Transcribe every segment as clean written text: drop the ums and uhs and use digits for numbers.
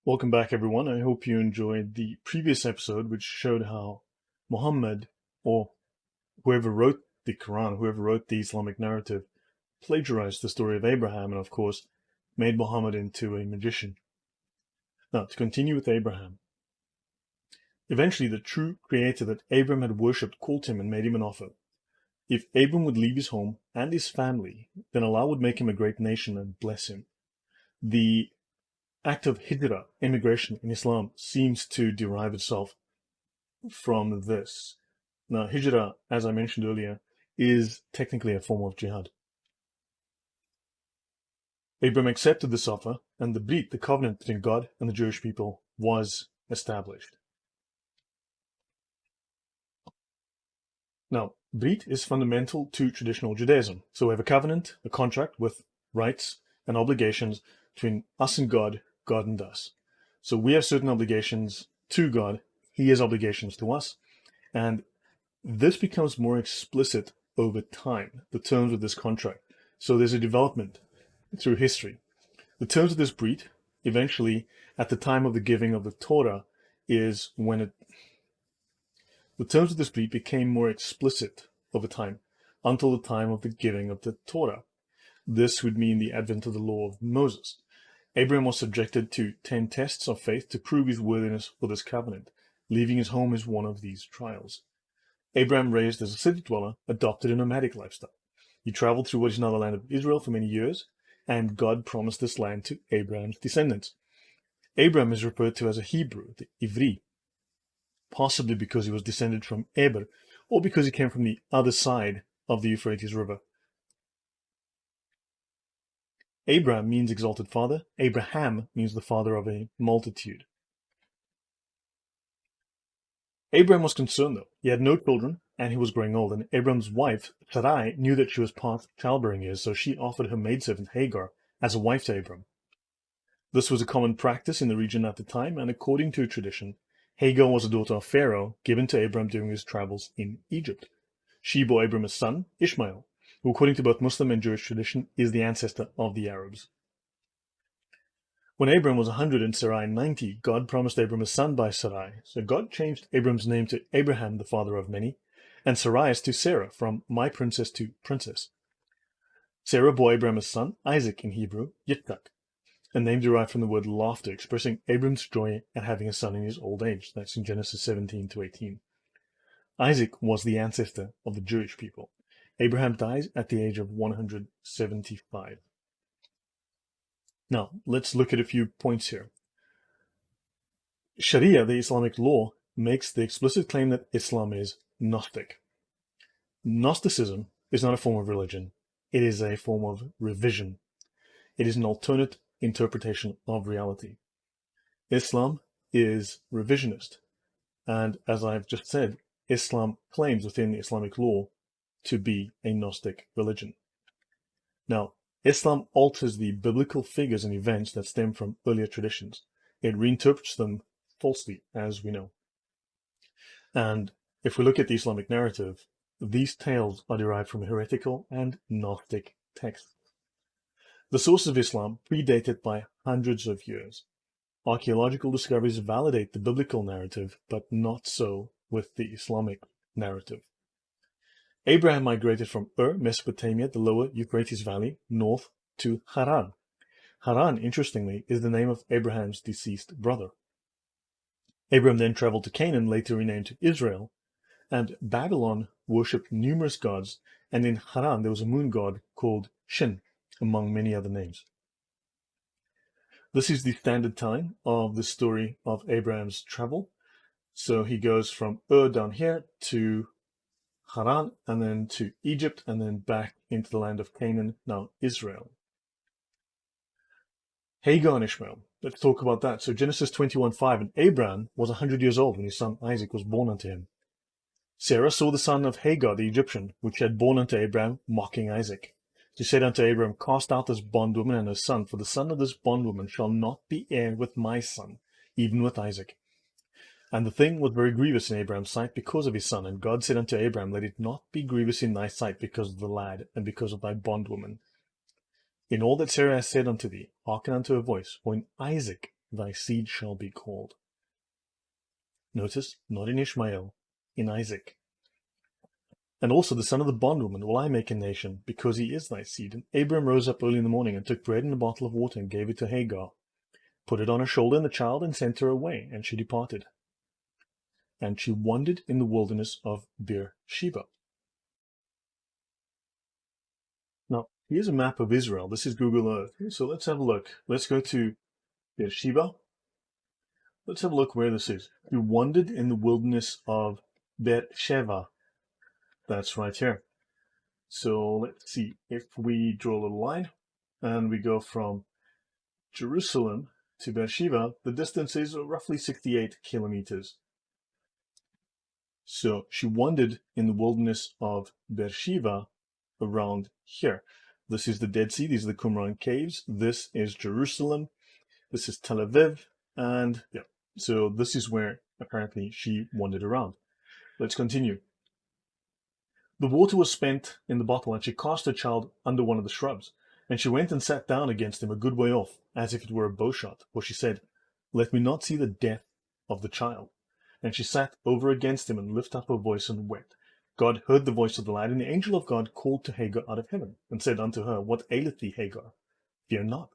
Welcome back, everyone. I hope you enjoyed the previous episode, which showed how Muhammad, or whoever wrote the Quran, whoever wrote the Islamic narrative, plagiarized the story of Abraham and, of course, made Muhammad into a magician. Now, to continue with Abraham. Eventually, the true creator that Abraham had worshipped called him and made him an offer. If Abraham would leave his home and his family, then Allah would make him a great nation and bless him. The act of hijrah, immigration in Islam, seems to derive itself from this. Now, hijrah, as I mentioned earlier, is technically a form of jihad. Abraham accepted this offer, and the Brit, the covenant between God and the Jewish people, was established. Now, Brit is fundamental to traditional Judaism. So we have a covenant, a contract with rights and obligations between us and God, God and us. So we have certain obligations to God, He has obligations to us, and this becomes more explicit over time, the terms of this contract. So there's a development through history. The terms of this Brit, eventually, at the time of the giving of the Torah, is when the terms of this Brit became more explicit over time, until the time of the giving of the Torah. This would mean the advent of the law of Moses. Abraham was subjected to 10 tests of faith to prove his worthiness for this covenant. Leaving his home is one of these trials. Abraham, raised as a city dweller, adopted a nomadic lifestyle. He traveled through what is now the land of Israel for many years, and God promised this land to Abraham's descendants. Abraham is referred to as a Hebrew, the Ivri, possibly because he was descended from Eber, or because he came from the other side of the Euphrates River. Abraham means exalted father. Abraham means the father of a multitude. Abraham was concerned, though. He had no children, and he was growing old, and Abraham's wife, Sarai, knew that she was past childbearing years, so she offered her maidservant Hagar as a wife to Abraham. This was a common practice in the region at the time, and according to tradition, Hagar was a daughter of Pharaoh, given to Abraham during his travels in Egypt. She bore Abraham a son, Ishmael, who, according to both Muslim and Jewish tradition, is the ancestor of the Arabs. When Abraham was 100 and Sarai 90, God promised Abraham a son by Sarai. So God changed Abraham's name to Abraham, the father of many, and Sarai's to Sarah, from my princess to princess. Sarah bore Abraham a son, Isaac in Hebrew, Yitzhak, a name derived from the word laughter, expressing Abraham's joy at having a son in his old age. That's in Genesis 17 to 18. Isaac was the ancestor of the Jewish people. Abraham dies at the age of 175. Now, let's look at a few points here. Sharia, the Islamic law, makes the explicit claim that Islam is Gnostic. Gnosticism is not a form of religion. It is a form of revision. It is an alternate interpretation of reality. Islam is revisionist. And as I've just said, Islam claims within the Islamic law to be a Gnostic religion. Now, Islam alters the biblical figures and events that stem from earlier traditions. It reinterprets them falsely, as we know. And if we look at the Islamic narrative, these tales are derived from heretical and Gnostic texts. The sources of Islam predate it by hundreds of years. Archaeological discoveries validate the biblical narrative, but not so with the Islamic narrative. Abraham migrated from Mesopotamia, the lower Euphrates Valley, north to Haran. Haran, interestingly, is the name of Abraham's deceased brother. Abraham then traveled to Canaan, later renamed to Israel, and Babylon worshipped numerous gods, and in Haran there was a moon god called Shin, among many other names. This is the standard telling of the story of Abraham's travel. So he goes from down here to Haran, and then to Egypt, and then back into the land of Canaan, now Israel. Hagar and Ishmael. Let's talk about that. So Genesis 21:5, and Abraham was 100 years old when his son Isaac was born unto him. Sarah saw the son of Hagar the Egyptian, which had born unto Abraham, mocking Isaac. She said unto Abraham, Cast out this bondwoman and her son, for the son of this bondwoman shall not be heir with my son, even with Isaac. And the thing was very grievous in Abraham's sight because of his son. And God said unto Abraham, Let it not be grievous in thy sight because of the lad, and because of thy bondwoman. In all that Sarah has said unto thee, hearken unto her voice, for in Isaac thy seed shall be called. Notice, not in Ishmael, in Isaac. And also the son of the bondwoman will I make a nation, because he is thy seed. And Abram rose up early in the morning, and took bread and a bottle of water, and gave it to Hagar, put it on her shoulder and the child, and sent her away, and she departed. And she wandered in the wilderness of Beersheba. Now, here's a map of Israel. This is Google Earth. So let's have a look. Let's go to Beersheba. Let's have a look where this is. We wandered in the wilderness of Beersheba. That's right here. So let's see. If we draw a little line and we go from Jerusalem to Beersheba, the distance is roughly 68 kilometers. So she wandered in the wilderness of Beersheba around here. This is the Dead Sea. These are the Qumran caves. This is Jerusalem. This is Tel Aviv. And yeah, so this is where apparently she wandered around. Let's continue. The water was spent in the bottle, and she cast her child under one of the shrubs. And she went and sat down against him a good way off, as if it were a bowshot. For she said, Let me not see the death of the child. And she sat over against him, and lifted up her voice and wept. God heard the voice of the lad, and the angel of God called to Hagar out of heaven, and said unto her, What aileth thee, Hagar? Fear not.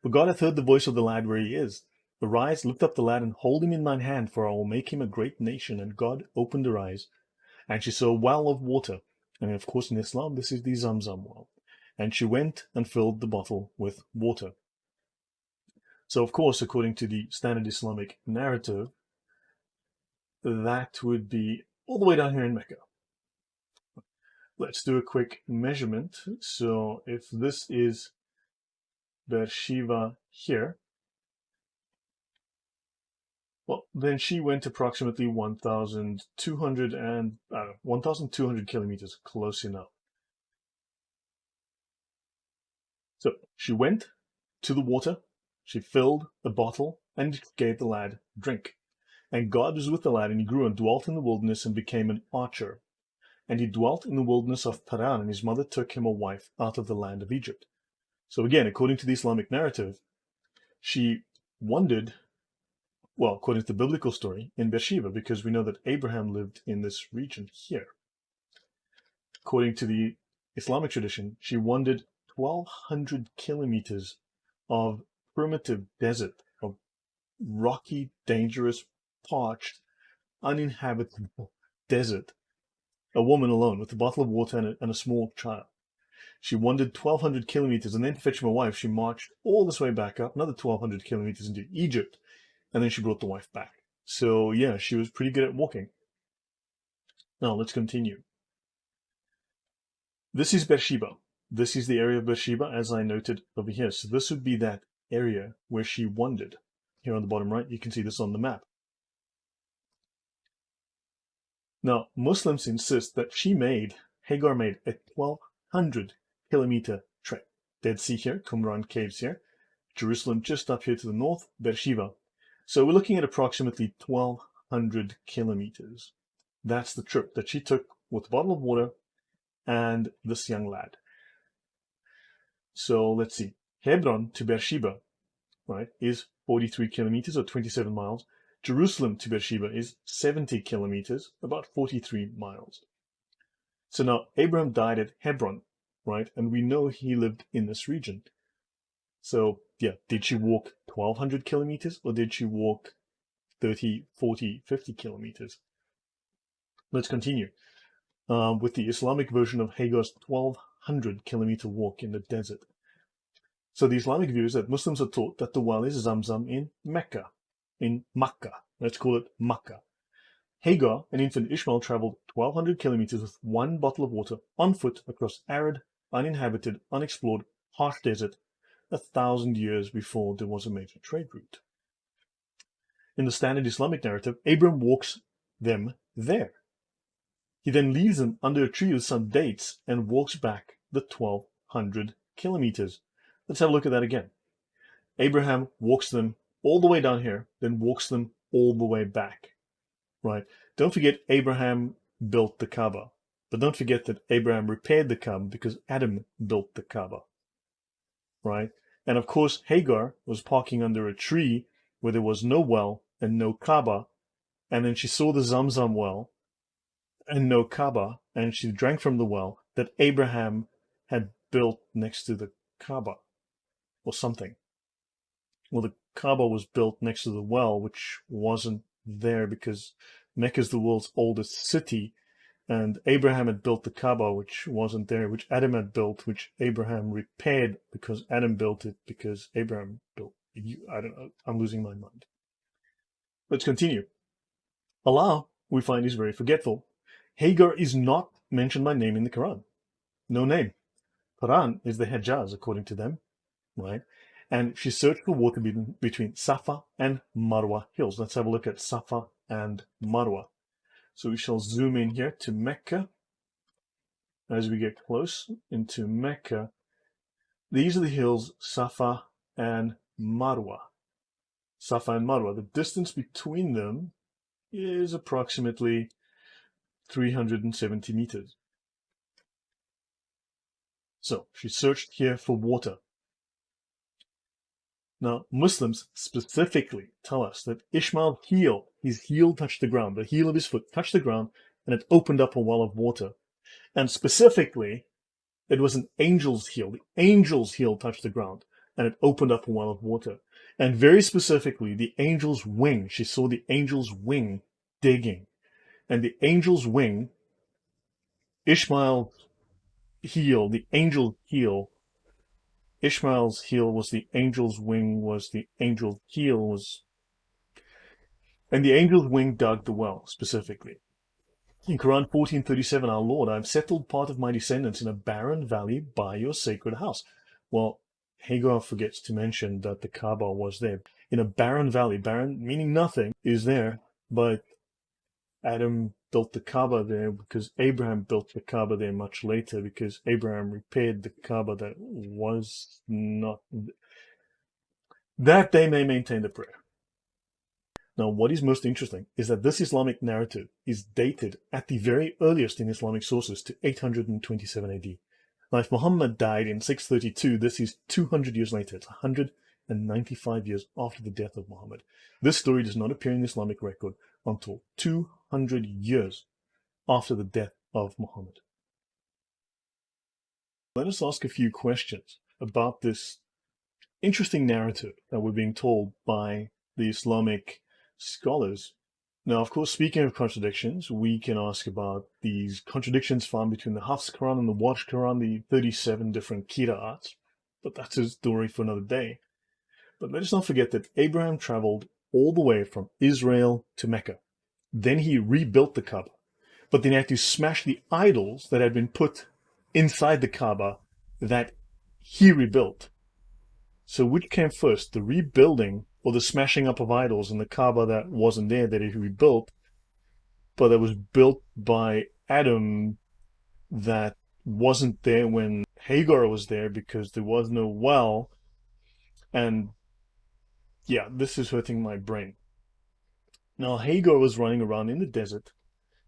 For God hath heard the voice of the lad where he is. Arise, lift up the lad, and hold him in thine hand, for I will make him a great nation. And God opened her eyes, and she saw a well of water. And of course in Islam, this is the ZamZam well. And she went and filled the bottle with water. So of course, according to the standard Islamic narrative, that would be all the way down here in Mecca. Let's do a quick measurement. So if this is Beersheba here, well, then she went approximately 1,200 kilometers, close enough. So she went to the water, she filled a bottle, and gave the lad drink. And God was with the lad, and he grew and dwelt in the wilderness and became an archer. And he dwelt in the wilderness of Paran, and his mother took him a wife out of the land of Egypt. So again, according to the Islamic narrative, she wandered, well, according to the biblical story, in Beersheba, because we know that Abraham lived in this region here. According to the Islamic tradition, she wandered 1,200 kilometers of primitive desert, of rocky, dangerous, parched, uninhabitable desert. A woman alone with a bottle of water and a small child. She wandered 1,200 kilometers, and then to fetch my wife, she marched all this way back up, another 1,200 kilometers into Egypt, and then she brought the wife back. So yeah, she was pretty good at walking. Now let's continue. This is Beersheba. This is the area of Beersheba, as I noted over here. So this would be that area where she wandered. Here on the bottom right, you can see this on the map. Now, Muslims insist that Hagar made a 1,200 kilometer trek. Dead Sea here, Qumran caves here, Jerusalem just up here to the north, Beersheba. So we're looking at approximately 1,200 kilometers. That's the trip that she took with a bottle of water and this young lad. So let's see. Hebron to Beersheba, right, is 43 kilometers or 27 miles. Jerusalem to Beersheba is 70 kilometers, about 43 miles. So now Abraham died at Hebron, right? And we know he lived in this region. So yeah, did she walk 1,200 kilometers or did she walk 30, 40, 50 kilometers? Let's continue with the Islamic version of Hagar's 1,200 kilometer walk in the desert. So the Islamic view is that Muslims are taught that the well is ZamZam in Mecca. In Makkah. Let's call it Makkah. Hagar and infant Ishmael traveled 1,200 kilometers with one bottle of water on foot across arid, uninhabited, unexplored, harsh desert 1,000 years before there was a major trade route. In the standard Islamic narrative, Abram walks them there. He then leaves them under a tree with some dates and walks back the 1,200 kilometers. Let's have a look at that again. Abraham walks them all the way down here, then walks them all the way back, right? Don't forget Abraham built the Kaaba, but don't forget that Abraham repaired the Kaaba because Adam built the Kaaba, right? And of course, Hagar was parking under a tree where there was no well and no Kaaba, and then she saw the ZamZam well and no Kaaba, and she drank from the well that Abraham had built next to the Kaaba, or something. Well, the Kaaba was built next to the well, which wasn't there because Mecca is the world's oldest city, and Abraham had built the Kaaba, which wasn't there, which Adam had built, which Abraham repaired because Adam built it, because Abraham built it. I don't know. I'm losing my mind. Let's continue. Allah, we find, is very forgetful. Hagar is not mentioned by name in the Quran. No name. Quran is the Hijaz, according to them, right? And she searched for water between Safa and Marwa hills. Let's have a look at Safa and Marwa. So we shall zoom in here to Mecca. As we get close into Mecca, these are the hills Safa and Marwa. Safa and Marwa. The distance between them is approximately 370 meters. So she searched here for water. Now, Muslims specifically tell us that Ishmael's heel touched the ground, the heel of his foot touched the ground, and it opened up a well of water. And specifically, it was an angel's heel. The angel's heel touched the ground, and it opened up a well of water. And very specifically, the angel's wing, she saw the angel's wing digging. And the angel's wing, Ishmael's heel, the angel's heel, Ishmael's heel was the angel's wing, was the angel's heel, was... And the angel's wing dug the well, specifically. In Quran 14:37, our Lord, I have settled part of my descendants in a barren valley by your sacred house. Well, Hagar forgets to mention that the Kaaba was there. In a barren valley, barren meaning nothing, is there, but Adam built the Kaaba there because Abraham built the Kaaba there much later, because Abraham repaired the Kaaba that was not... that they may maintain the prayer. Now, what is most interesting is that this Islamic narrative is dated at the very earliest in Islamic sources to 827 AD. Now, if Muhammad died in 632, this is 200 years later. It's 195 years after the death of Muhammad. This story does not appear in the Islamic record until 200 years after the death of Muhammad. Let us ask a few questions about this interesting narrative that we're being told by the Islamic scholars. Now, of course, speaking of contradictions, we can ask about these contradictions found between the Hafs Quran and the Watch Quran, the 37 different qira'ats, but that's a story for another day. But let us not forget that Abraham traveled all the way from Israel to Mecca. Then he rebuilt the Kaaba, but then he had to smash the idols that had been put inside the Kaaba that he rebuilt. So which came first, the rebuilding or the smashing up of idols in the Kaaba that wasn't there, that he rebuilt, but that was built by Adam, that wasn't there when Hagar was there because there was no well? And yeah, this is hurting my brain. Now, Hagar was running around in the desert.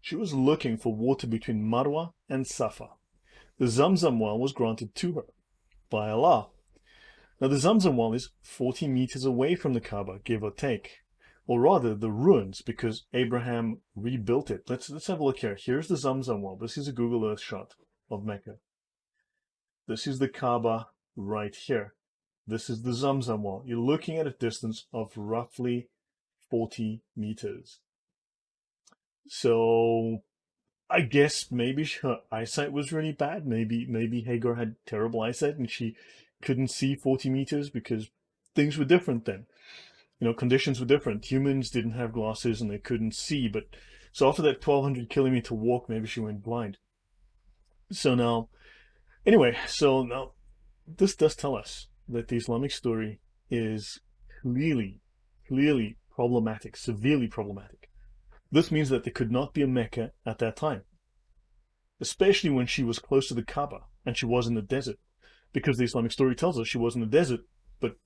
She was looking for water between Marwa and Safa. The ZamZam well was granted to her by Allah. Now, the ZamZam well is 40 meters away from the Kaaba, give or take. Or rather, the ruins, because Abraham rebuilt it. Let's have a look here. Here's the ZamZam well. This is a Google Earth shot of Mecca. This is the Kaaba right here. This is the ZamZam well. You're looking at a distance of roughly 40 meters. So I guess maybe her eyesight was really bad. Maybe Hagar had terrible eyesight and she couldn't see 40 meters because things were different then. You know, conditions were different. Humans didn't have glasses and they couldn't see. But so after that 1,200 kilometer walk, maybe she went blind. So now, anyway, so now this does tell us that the Islamic story is clearly problematic, severely problematic. This means that there could not be a Mecca at that time, especially when she was close to the Kaaba and she was in the desert, because the Islamic story tells us she was in the desert, but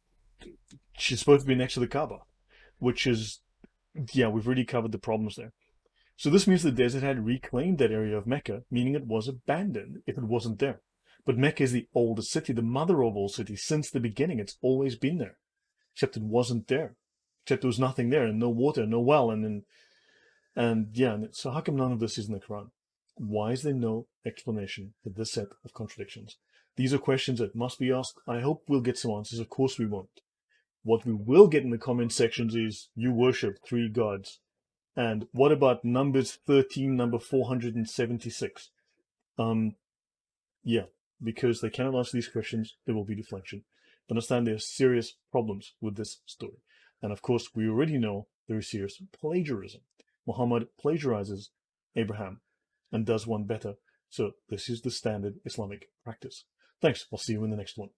she's supposed to be next to the Kaaba, which is, yeah, we've already covered the problems there. So this means the desert had reclaimed that area of Mecca, meaning it was abandoned if it wasn't there. But Mecca is the oldest city, the mother of all cities. Since the beginning, it's always been there, except it wasn't there. except there was nothing there and no water, no well, so how come none of this is in the Quran? Why is there no explanation for this set of contradictions? These are questions that must be asked. I hope we'll get some answers. Of course we won't. What we will get in the comment sections is, you worship 3 gods. And what about Numbers 13, number 476? Yeah, because they cannot answer these questions, there will be deflection. But understand there are serious problems with this story. And of course, we already know there is serious plagiarism. Muhammad plagiarizes Abraham and does one better. So this is the standard Islamic practice. Thanks. I'll see you in the next one.